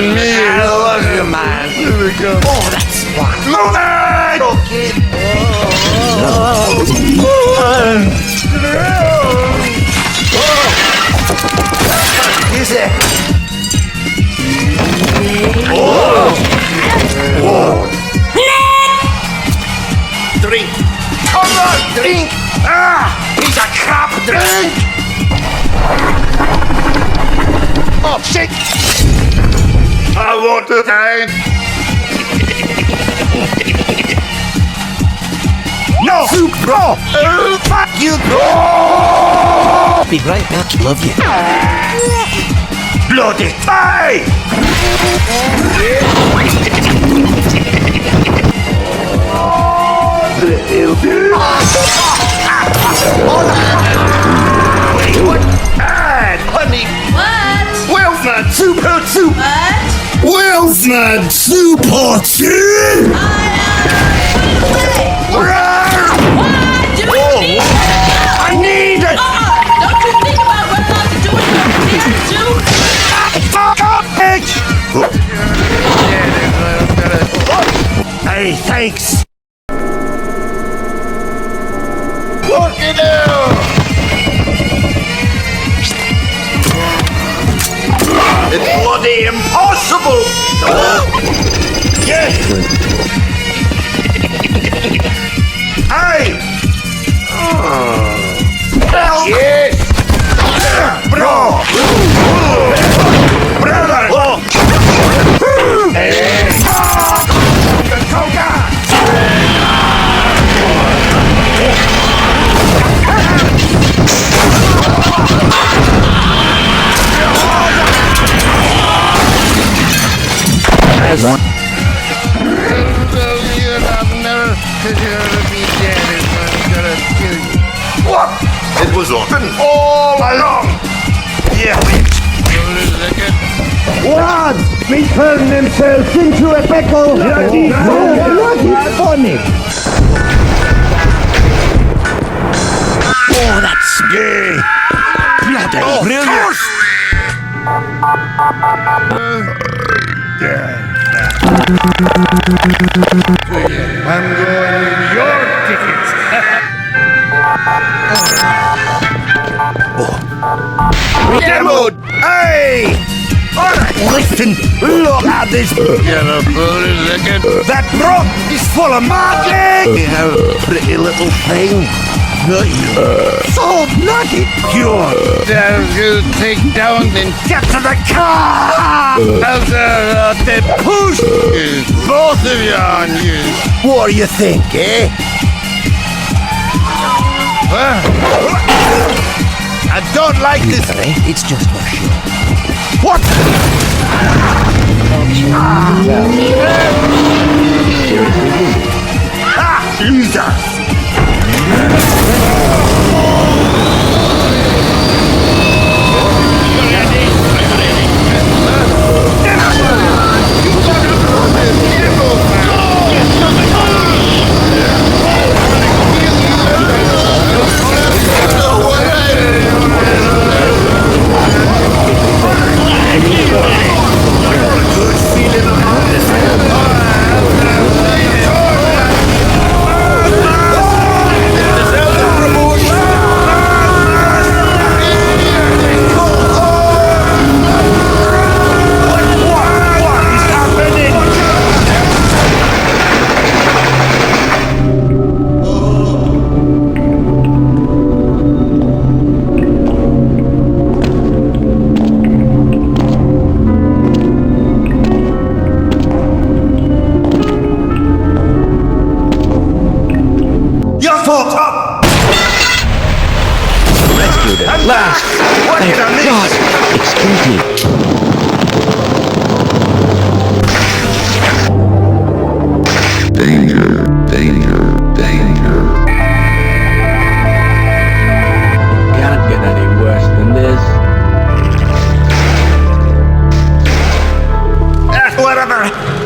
I love you, man. Oh, that's fun. Move it! Okay. Easy. Drink. Come on, drink. He's a crap drink. Oh, shit. I want to drink. No! Soup, bro! Fuck you, bro! Be right back. Love you. Bloody hey! Wait, what? And honey. What? Wilfred, soup, hot soup. What? Wilfred, soup, hot soup. What? Do you need I need it. Don't you think about what I'm doing here too? Fuck up, bitch! Hey, thanks. Look at you! It's bloody impossible! Yes! Hey! Help! Yes! Bro! Brother! What? It was open all along! Yeah, One return themselves into a pickle. Bloody funny. oh, that's gay! Bloody brilliant! I'm going with your tickets! Demoed! Hey! Alright, listen, look at this. Get a bully ticket! That brook is full of magic! You pretty little thing. So bloody pure! Tell you to take down and Get to the car! the Push! both of you on you! What do you think, eh? I don't like this. It's just for sure. What? Jesus! At last! What Thank did I miss? God! Excuse me. Danger, danger, danger. Can't get any worse than this. Whatever.